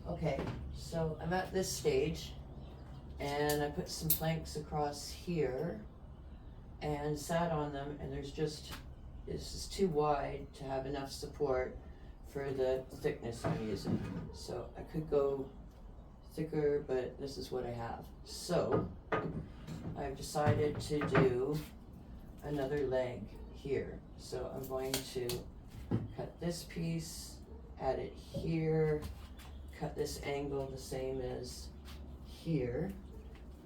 Okay, so I'm at this stage and I put some planks across here and sat on them, and this is too wide to have enough support for the thickness I'm using. So I could go thicker, but this is what I have. So I've decided to do another leg here. So I'm going to cut this piece, add it here, cut this angle the same as here,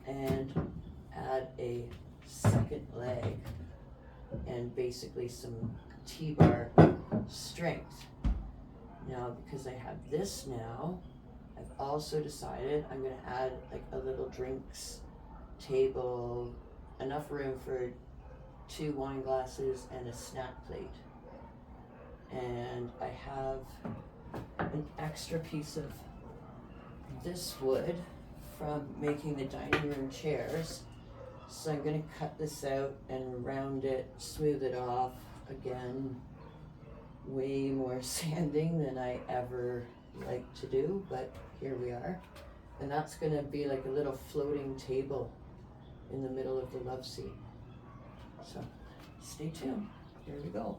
and add a second leg and basically some T-bar strength. Now, because I have this now, I've also decided I'm going to add like a little drinks table, enough room for 2 wine glasses and a snack plate. And I have an extra piece of this wood from making the dining room chairs. So I'm going to cut this out and round it, smooth it off. Again, way more sanding than I ever like to do, but here we are. And that's going to be like a little floating table in the middle of the love seat. So stay tuned. Here we go.